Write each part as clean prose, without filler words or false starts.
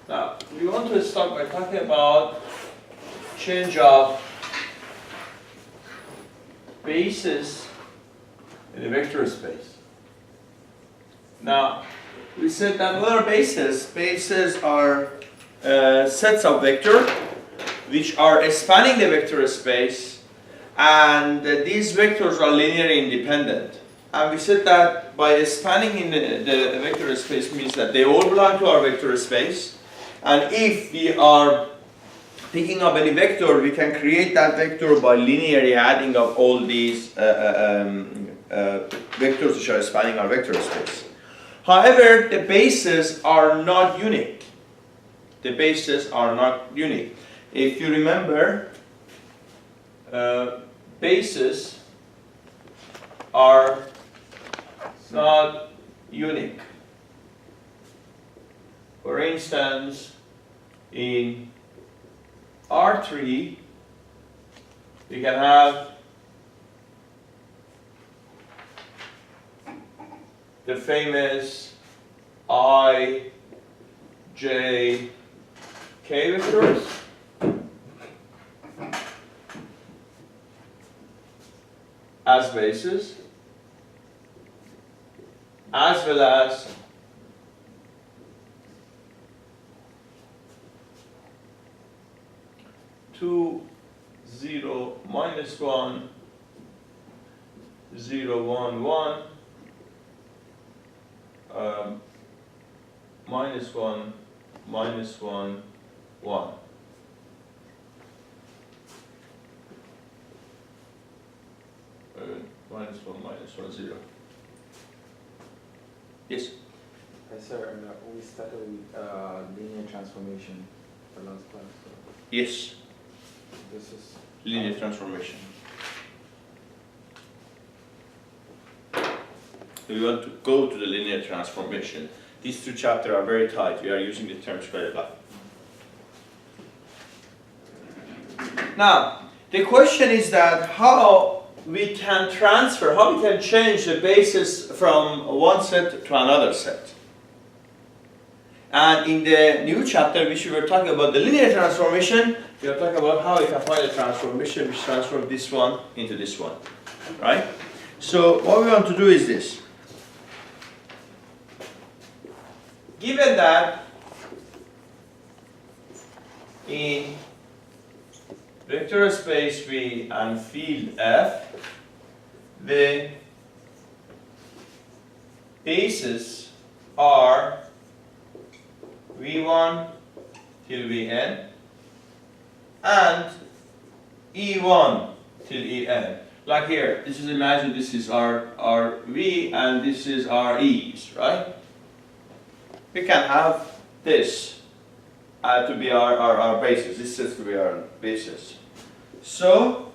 Now, we want to start by talking about change of bases in a vector space. Now, we said that what are bases? Bases are sets of vectors which are spanning the vector space, and these vectors are linearly independent. And we said that by spanning in the vector space means that they all belong to our vector space, and if we are picking up any vector, we can create that vector by linearly adding up all these vectors which are spanning our vector space. However, the bases are not unique. The bases are not unique. If you remember, bases are not unique. For instance, in R3, we can have the famous I, J, K vectors. As bases, as well as two, 0, minus 1, 0, 1, 1, minus 1, minus 1, 1. Minus 1, minus 1, 0. Yes? Sir, we started with linear transformation for last class. So Yes, this is linear transformation. We want to go to the linear transformation. These two chapters are very tight. We are using the terms very well. Now, the question is that how we can transfer, how we can change the basis from one set to another set. And in the new chapter, which we were talking about the linear transformation, we are talking about how we can find a transformation which transforms this one into this one, right? So what we want to do is this. Given that in vector space V and field F, the bases are V1 till Vn and E1 till En. Like here, this is, imagine this is our V and this is our E's, right? We can have this to be our basis. This is to be our basis. So,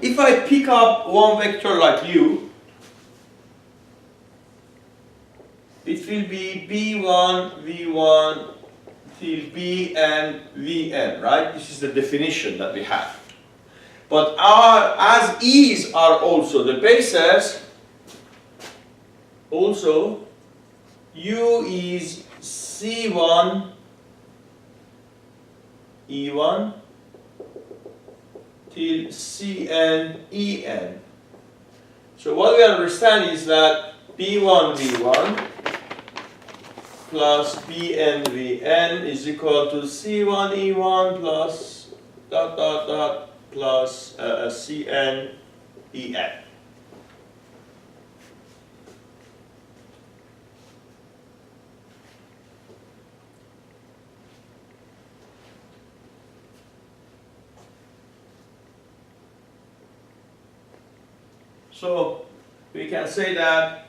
if I pick up one vector like U, it will be B1, V1 till Bn, Vn, right? This is the definition that we have. But as E's are also the bases, also U is C1, E1 till Cn, En. So what we understand is that B1, V1 plus Bn, Vn is equal to C1, E1 plus dot dot dot plus Cn, En. So we can say that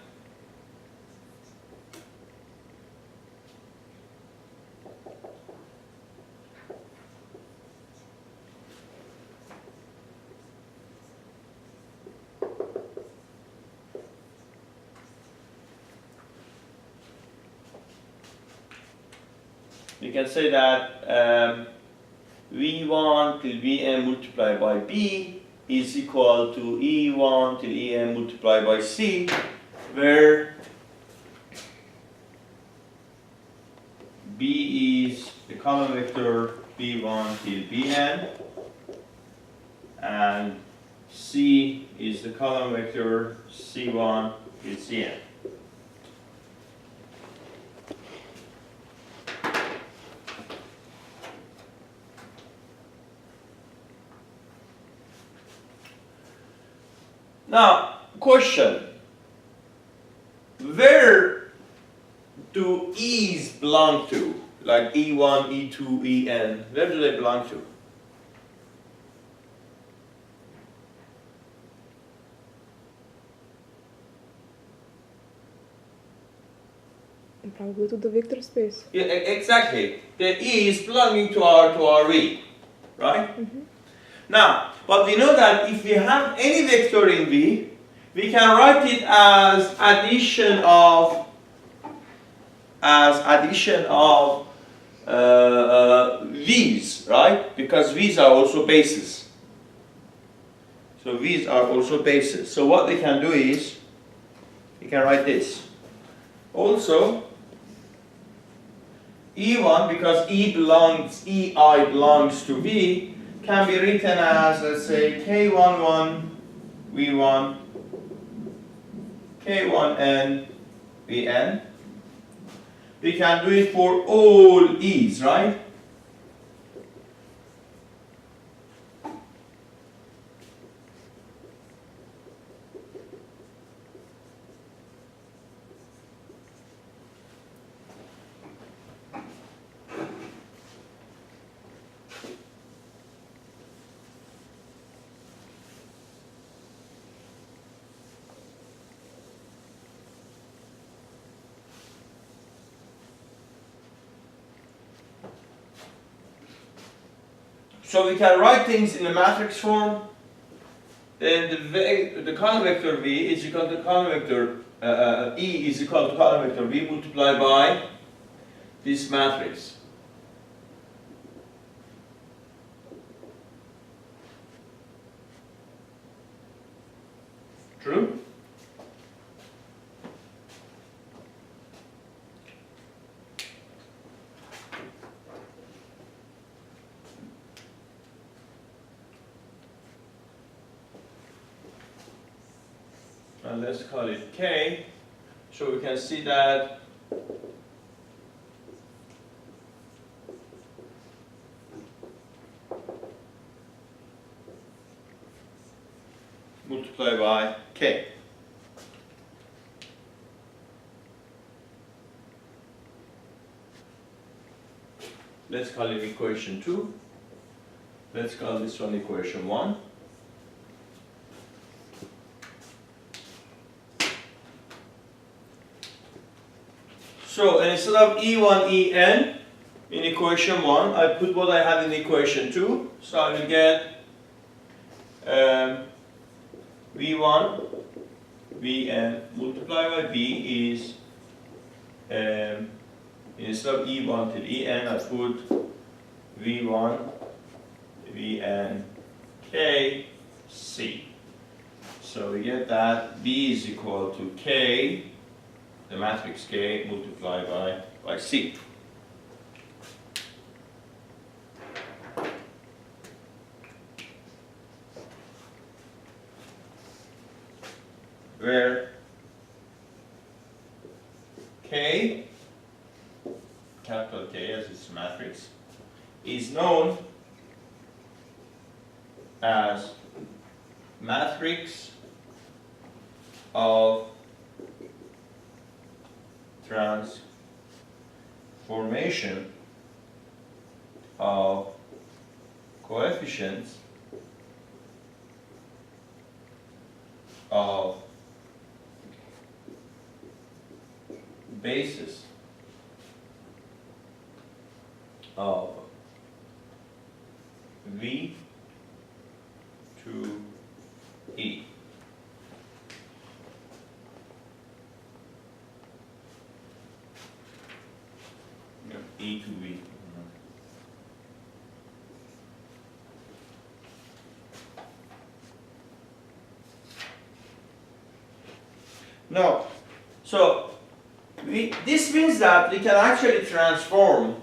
V1 till Vn multiplied by B is equal to E1 till En multiplied by C, where column vector B1 till Bn, and C is the column vector C1 till Cn. Now, question. Where do E's belong to? Like E1, E2, En. Where do they belong to? Probably to the vector space. Yeah, exactly. The E is belonging to our V, right? Now, but we know that if we have any vector in V, we can write it as addition of V's, right? Because V's are also bases. So V's are also bases. So what we can do is, we can write this. Also, E1, because EI belongs to V, can be written as, let's say, K11 V1, K1n Vn. We can do it for all E's, right? So we can write things in a matrix form. Then the column vector V is equal to column vector E is equal to column vector V multiplied by this matrix. True? And let's call it K, so we can see that multiply by K. Let's call it equation 2. Let's call this one equation 1. So instead of E1, En in equation 1, I put what I had in equation 2. So I will get V1, Vn multiplied by B is, instead of E1 till En, I put V1, Vn, K, C. So we get that B is equal to K, the matrix K multiplied by C. Where K, capital K as its matrix, is known as matrix of transformation of coefficients of basis of V to E. E to V. No. So this means that we can actually transform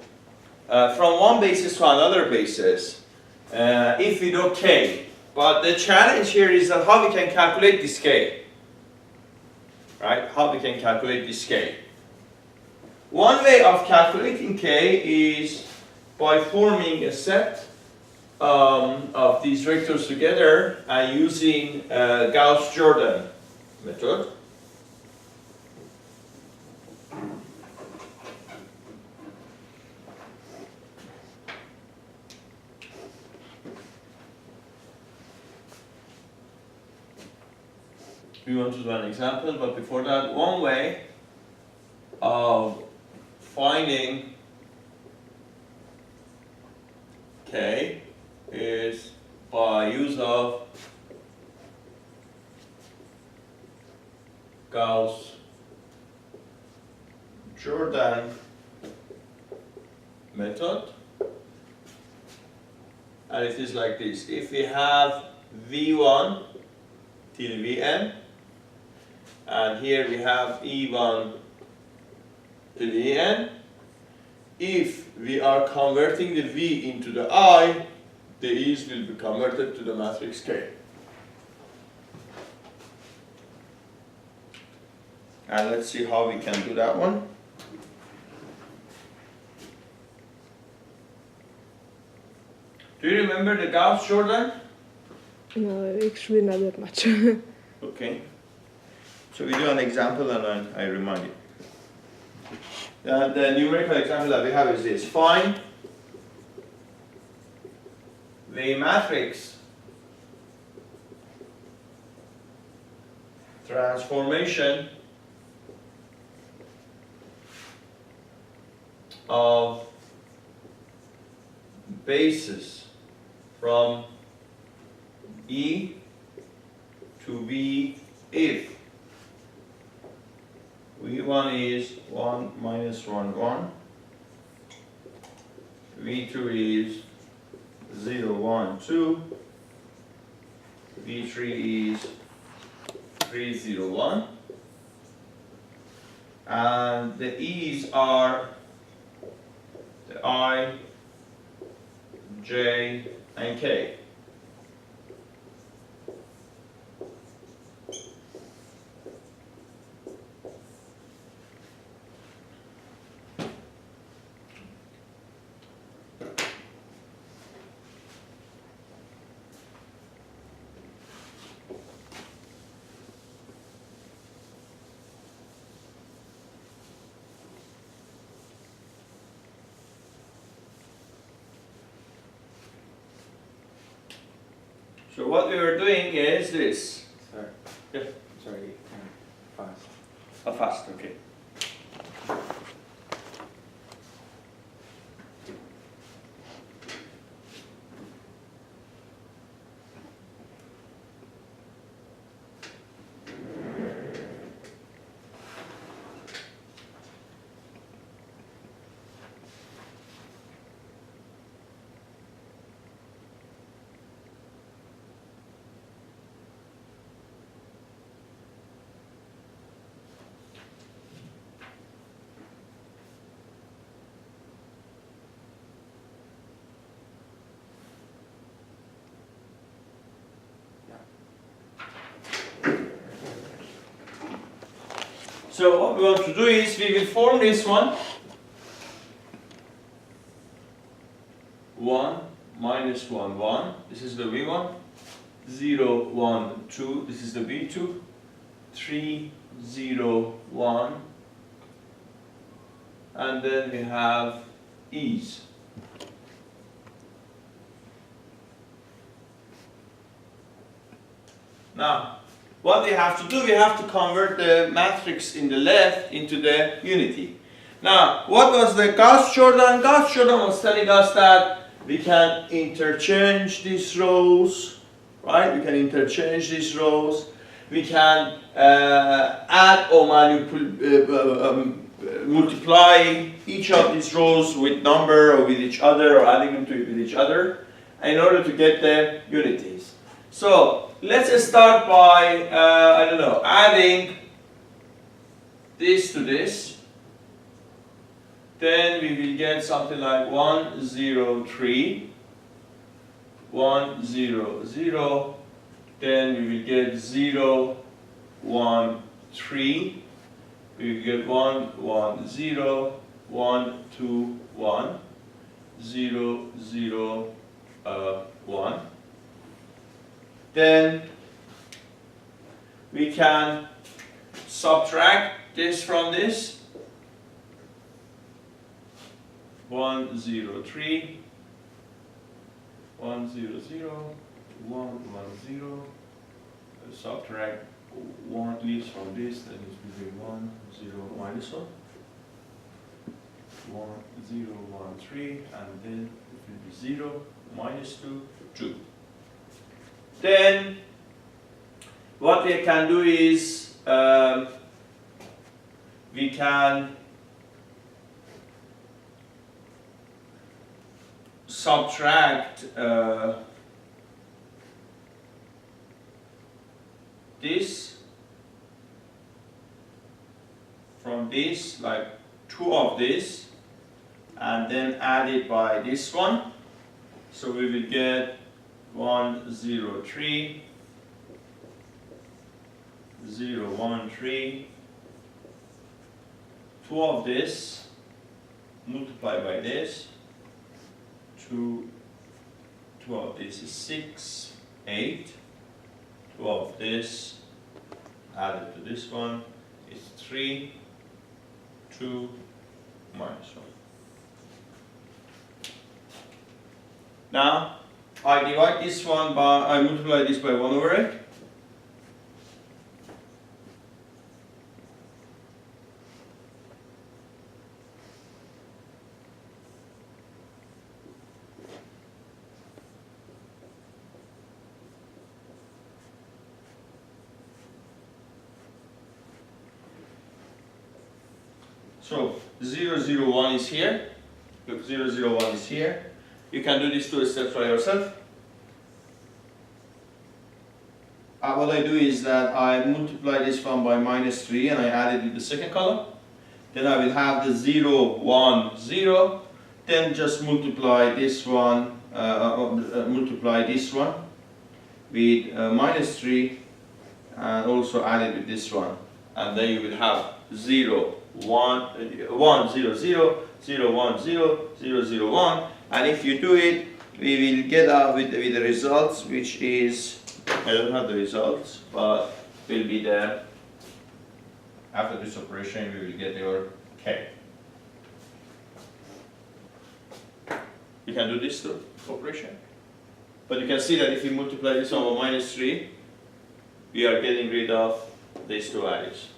from one basis to another basis if we know k. But the challenge here is that how we can calculate this k. Right? How we can calculate this k. One way of calculating k is by forming a set of these vectors together and using Gauss-Jordan method. We want to do an example, but before that, one way of finding k is by use of Gauss-Jordan method, and it is like this. If we have V1 till Vn, and here we have E1 till En, if we are converting the V into the I, the E's will be converted to the matrix K. And let's see how we can do that one. Do you remember the Gauss-Jordan? No, actually not that much. Okay. So we do an example and I remind you. The numerical example that we have is this. Find the matrix transformation of bases from E to V if V1 is 1 minus 1, 1. V2 is 0, 1, 2. V3 is 3, 0, 1. And the E's are the I, J, and K. So what we were doing is this. Sorry. Yeah. Sorry, fast. Fast, okay. So what we want to do is we will form this one. 1 minus 1, 1. This is the V1. 0, 1, 2. This is the V2. 3, 0, 1. And then we have E's. Now, what we have to do, we have to convert the matrix in the left into the unity. Now, what was the Gauss-Jordan? Gauss-Jordan was telling us that we can interchange these rows, right? We can interchange these rows. We can add or multiply each of these rows with number or with each other, or adding them with each other in order to get the unities. So let's start by, adding this to this. then we will get something like 1, 0, 3, 1, 0, 0, then we will get 0, 1, 3, we will get 1, 1, 0, 1, 2, 1, 0, 0, 1. Then we can subtract this from this. 1, 0, 3, 1, 0, 0, 1, 1, 0. Subtract 1 leaves from this, then it will be 1, 0, minus 1. 1, 0, 1, 3, and then it will be 0, minus 2, 2. Then what we can do is we can subtract this from this, like 2 of this, and then add it by this one. So we will get 1, 0, 3, 0, 1, 3, 2 of this, multiplied by this, 2 of this is 6, 8, 2 of this, added to this one, is 3, 2, minus 1. Now, I divide this one by, I multiply this by 1 over 8. So 0, 0, 1 is here. Look, 0, 0, 1 is here. You can do these 2 steps by yourself. What I do is that I multiply this one by minus 3 and I add it with the second column. Then I will have the 0, 1, 0. Then just multiply this one, with minus 3 and also add it with this one. And then you will have 0, 1, 0, 0, 0, 1, 0, 0, 0, 1. And if you do it, we will get out with the results, which is, I don't have the results, but will be there. After this operation, we will get your K. You can do this operation. But you can see that if you multiply this one by minus 3, we are getting rid of these 2 values.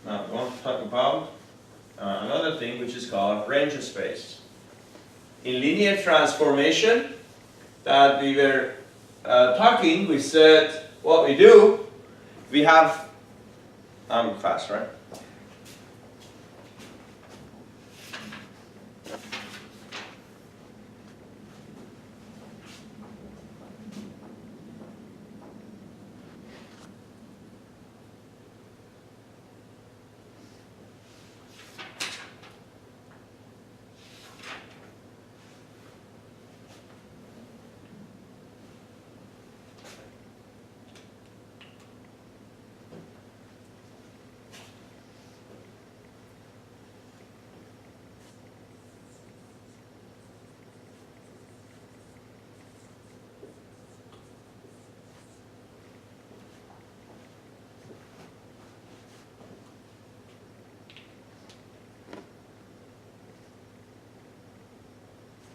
Now, I want to talk about another thing which is called range space. In linear transformation that we were talking, we said what we do, we have, I'm fast, right?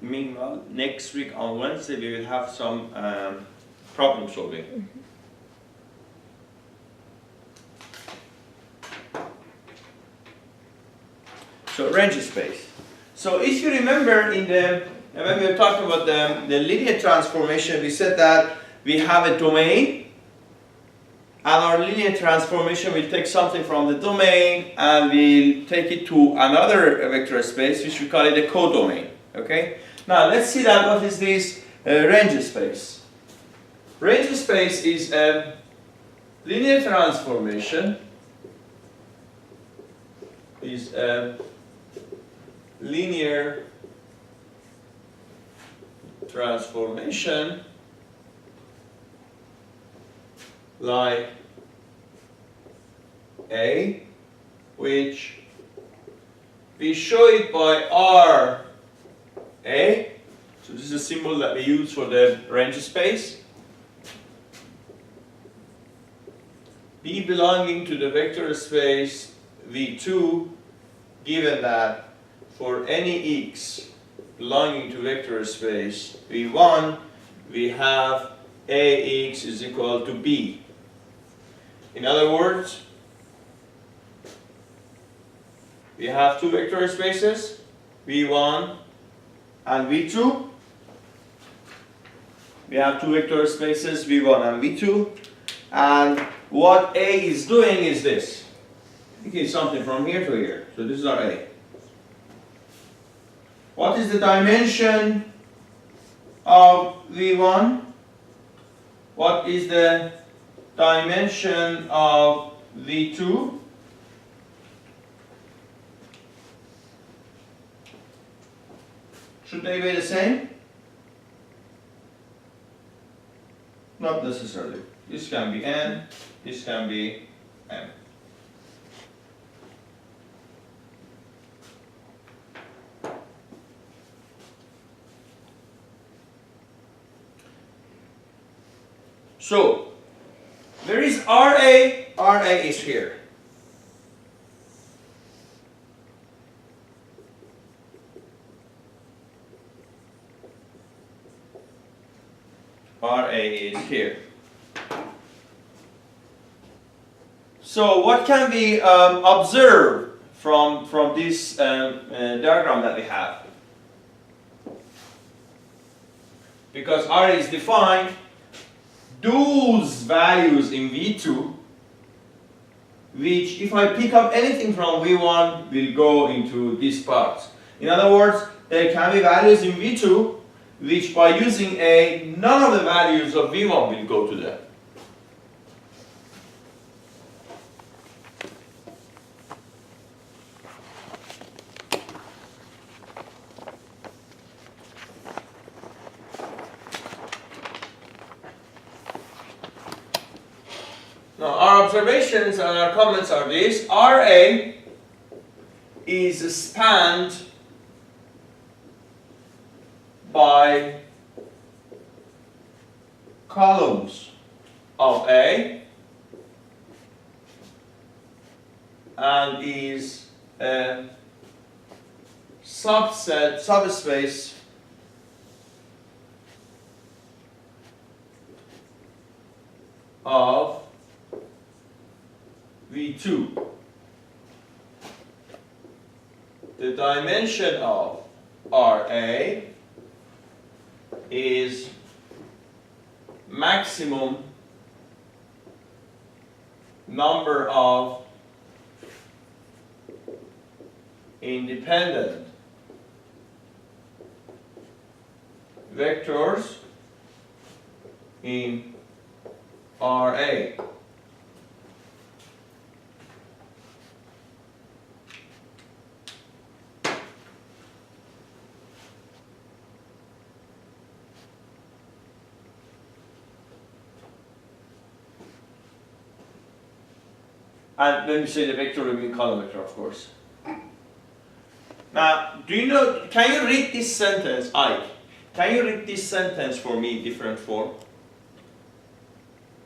Meanwhile, next week on Wednesday we will have some problem solving. So range space. So if you remember in the when we were talking about the linear transformation, we said that we have a domain, and our linear transformation will take something from the domain and we'll take it to another vector space, which we call it a codomain. Okay. Now let's see that what is this range space. range space is a linear transformation. Is a linear transformation like A, which we show it by R A. So this is a symbol that we use for the range space. B belonging to the vector space V2, given that for any x belonging to vector space V1, we have AX is equal to B. In other words, we have two vector spaces, V1 and V2. We have two vector spaces, V1 and V2. And what A is doing is this. Taking something from here to here. So this is our A. What is the dimension of V1? What is the dimension of V2? Should they be the same? Not necessarily. This can be N, this can be M. So, there is RA, RA is here. RA is here. So what can we observe from this diagram that we have? Because RA is defined, those values in V2, which if I pick up anything from V1 will go into this part. In other words, there can be values in V2 which by using A, none of the values of V1 will go to them. Now our observations and our comments are this. RA is spanned by columns of A and is a subspace of V2. The dimension of RA is maximum number of independent vectors in RA. And when we say the vector, we mean column vector, of course. Now, do you know, can you read this sentence, Ike? Can you read this sentence for me in different form?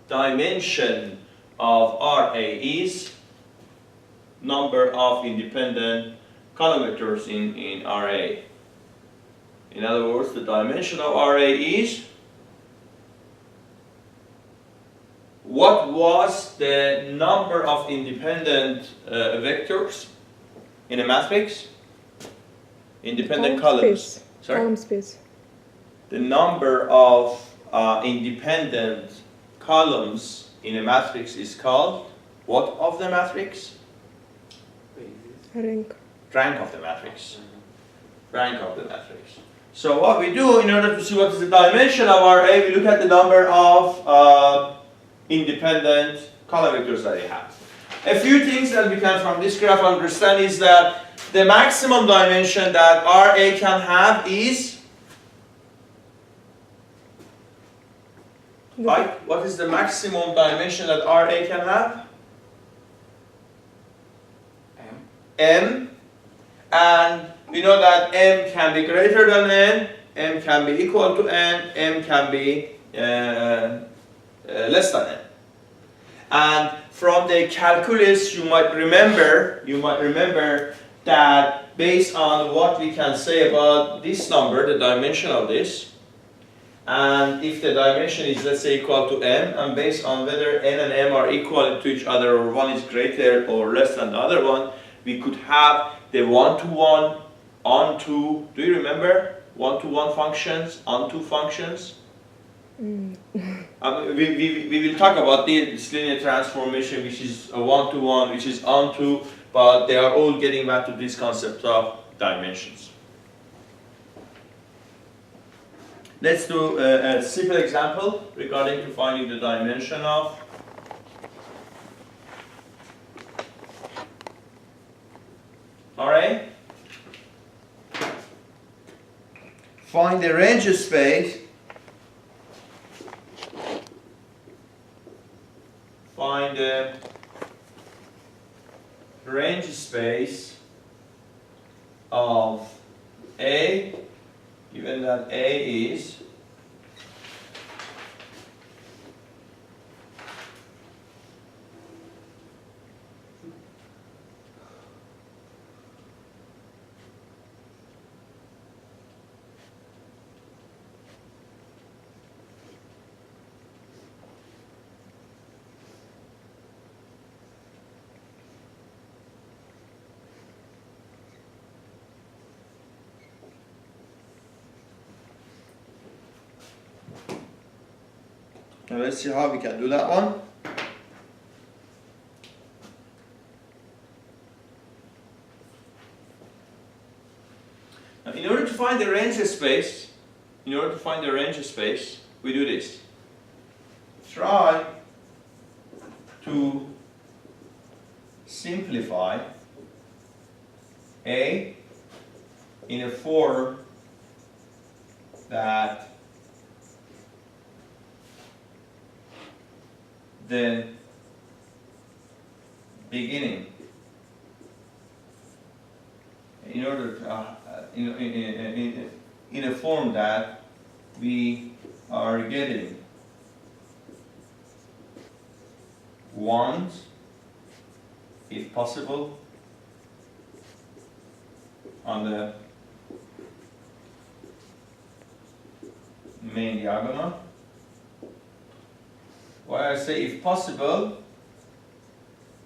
Dimension of RA is number of independent column vectors in RA. In other words, the dimension of RA is what was the number of independent vectors in a matrix? Independent columns. Space. Sorry? Column space. The number of independent columns in a matrix is called what of the matrix? Rank. Rank of the matrix. Rank of the matrix. So what we do in order to see what is the dimension of our A, we look at the number of independent column vectors that we have. A few things that we can from this graph understand is that the maximum dimension that RA can have is, right? What is the maximum dimension that RA can have? M. And we know that M can be greater than N, M can be equal to N, M can be less than N. And from the calculus, you might remember that based on what we can say about this number, the dimension of this, and if the dimension is, let's say, equal to M, and based on whether N and M are equal to each other, or one is greater or less than the other one, we could have the one-to-one, onto, do you remember? One-to-one functions, onto functions. We will talk about this linear transformation, which is a one-to-one, which is onto, but they are all getting back to this concept of dimensions. Let's do a simple example regarding to finding the dimension of RA. Find the range space. Find the range space of A, given that A is now let's see how we can do that one. Now, in order to find the range space, we do this. Try to simplify A in a form that the beginning, in order to, in a form that we are getting ones, if possible, on the main diagonal. Why I say if possible,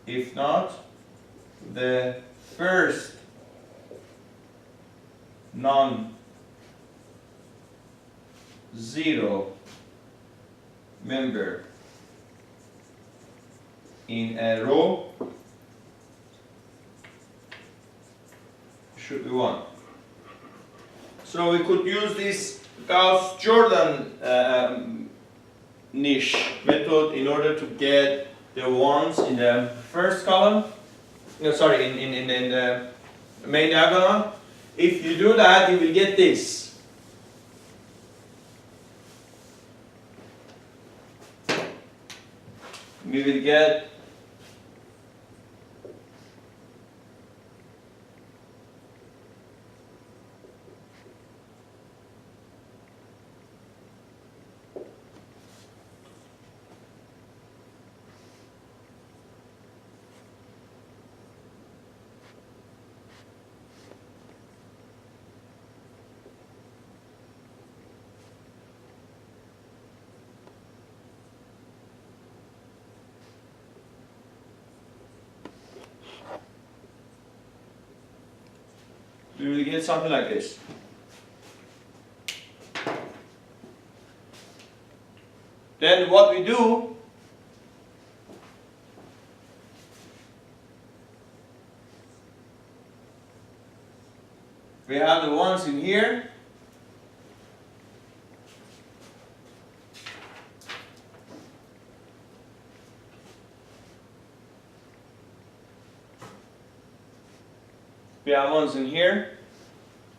if not, the first non-zero member in a row should be 1. So we could use this Gauss-Jordan niche method in order to get the ones in the first column, in the main diagonal. If you do that, you will get this. We will get we will get something like this. Then what we do, we have the ones in here, We have ones in here.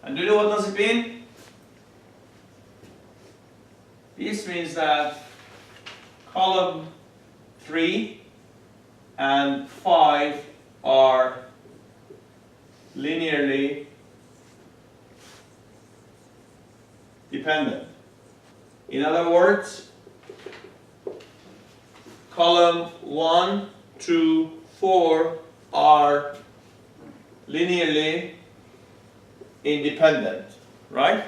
And do you know what does it mean? This means that column 3 and 5 are linearly dependent. In other words, column 1, 2, 4 are linearly independent, right?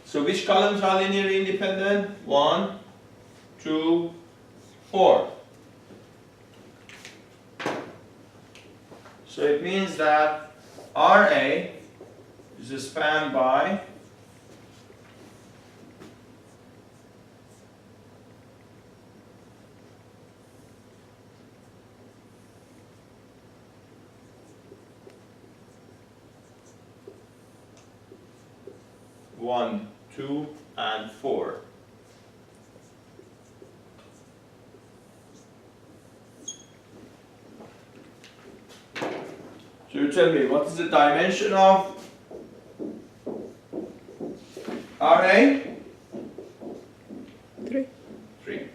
So which columns are linearly independent? 1, 2, 4. So it means that RA is spanned by one, 2, and 4. So you tell me, what is the dimension of RA? 3. 3.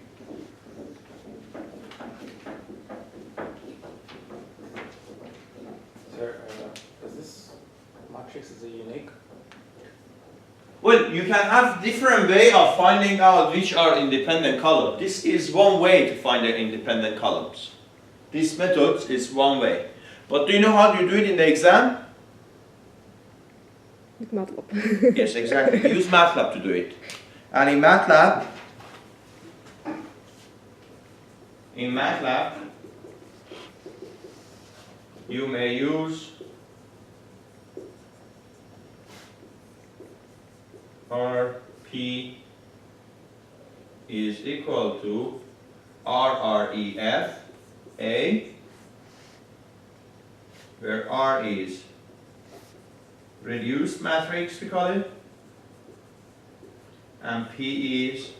Sir, is this matrix is it unique? Well, you can have different way of finding out which are independent columns. This is one way to find the independent columns. This method is one way. But do you know how you do it in the exam? With MATLAB. Yes, exactly. Use MATLAB to do it. And in MATLAb, you may use RP is equal to RREF A, where R is reduced matrix, we call it, and P is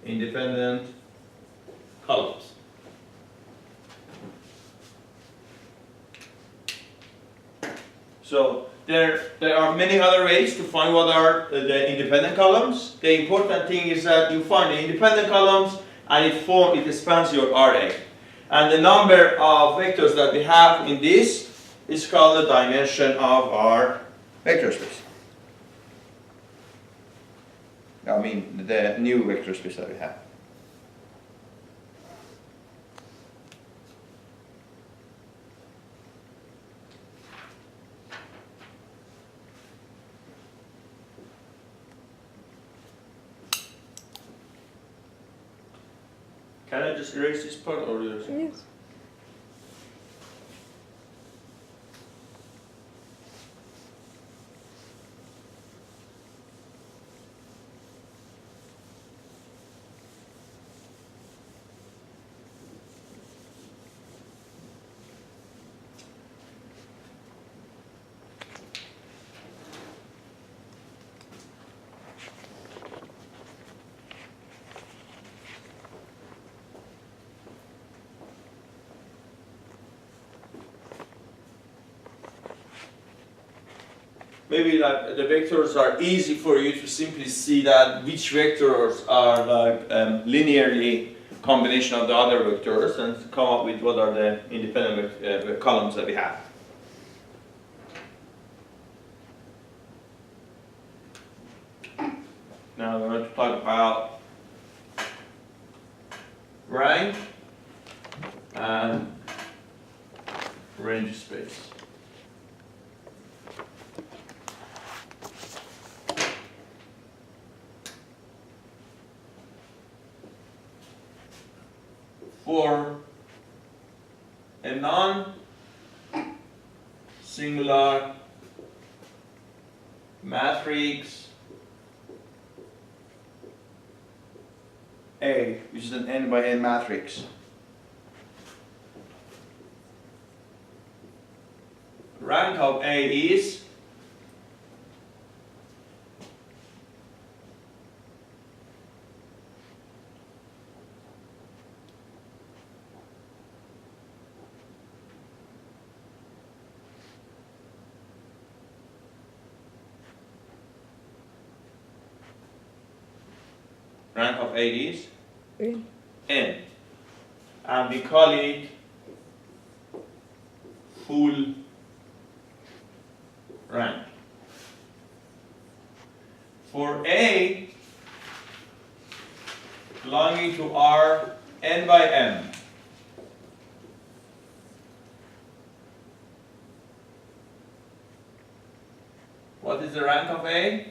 independent columns. So there are many other ways to find what are the independent columns. The important thing is that you find the independent columns and it spans your RA. And the number of vectors that we have in this is called the dimension of our vector space. I mean the new vector space that we have. Can I just erase this part or yours? Yes. Maybe like the vectors are easy for you to simply see that which vectors are like linearly combination of the other vectors and come up with what are the independent columns that we have. Now we're going to talk about rank and range space. For a non-singular matrix A, which is an n by n matrix, rank of A is Rank of A is N. N. And we call it full rank. For A belonging to R n by m, what is the rank of A?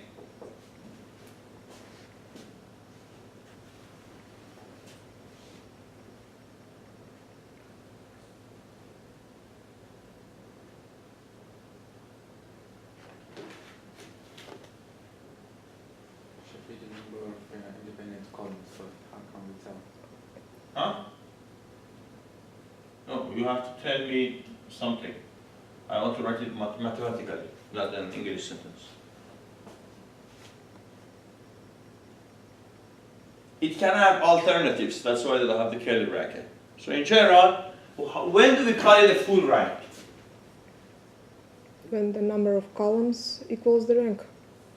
Should be the number of independent columns, but how can we tell? Huh? No, you have to tell me something. I want to write it mathematically, not an English sentence. It can have alternatives, that's why they have the curly bracket. So in general, when do we call it a full rank? When the number of columns equals the rank.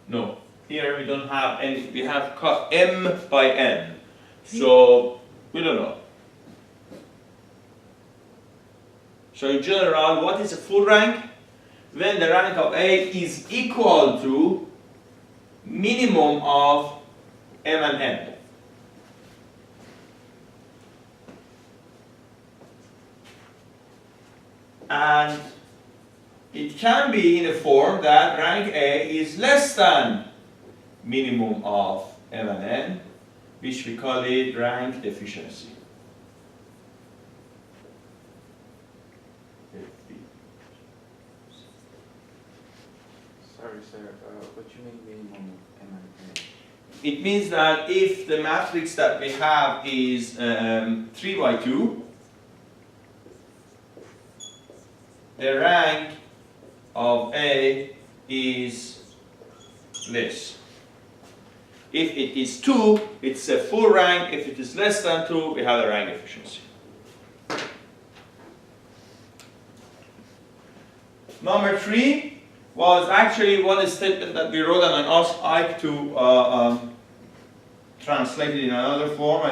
No, here we don't have any, we have m by n. So, we don't know. So in general, what is a full rank? When the rank of A is equal to minimum of m and n. And it can be in a form that rank A is less than minimum of m and n, which we call it rank deficiency. Sorry, sir. What do you mean minimum of m and n? It means that if the matrix that we have is 3 by 2, the rank of A is this. If it is 2, it's a full rank. If it is less than 2, we have a rank efficiency. Number 3 was actually one statement that we wrote and I asked Ike to translate it in another form.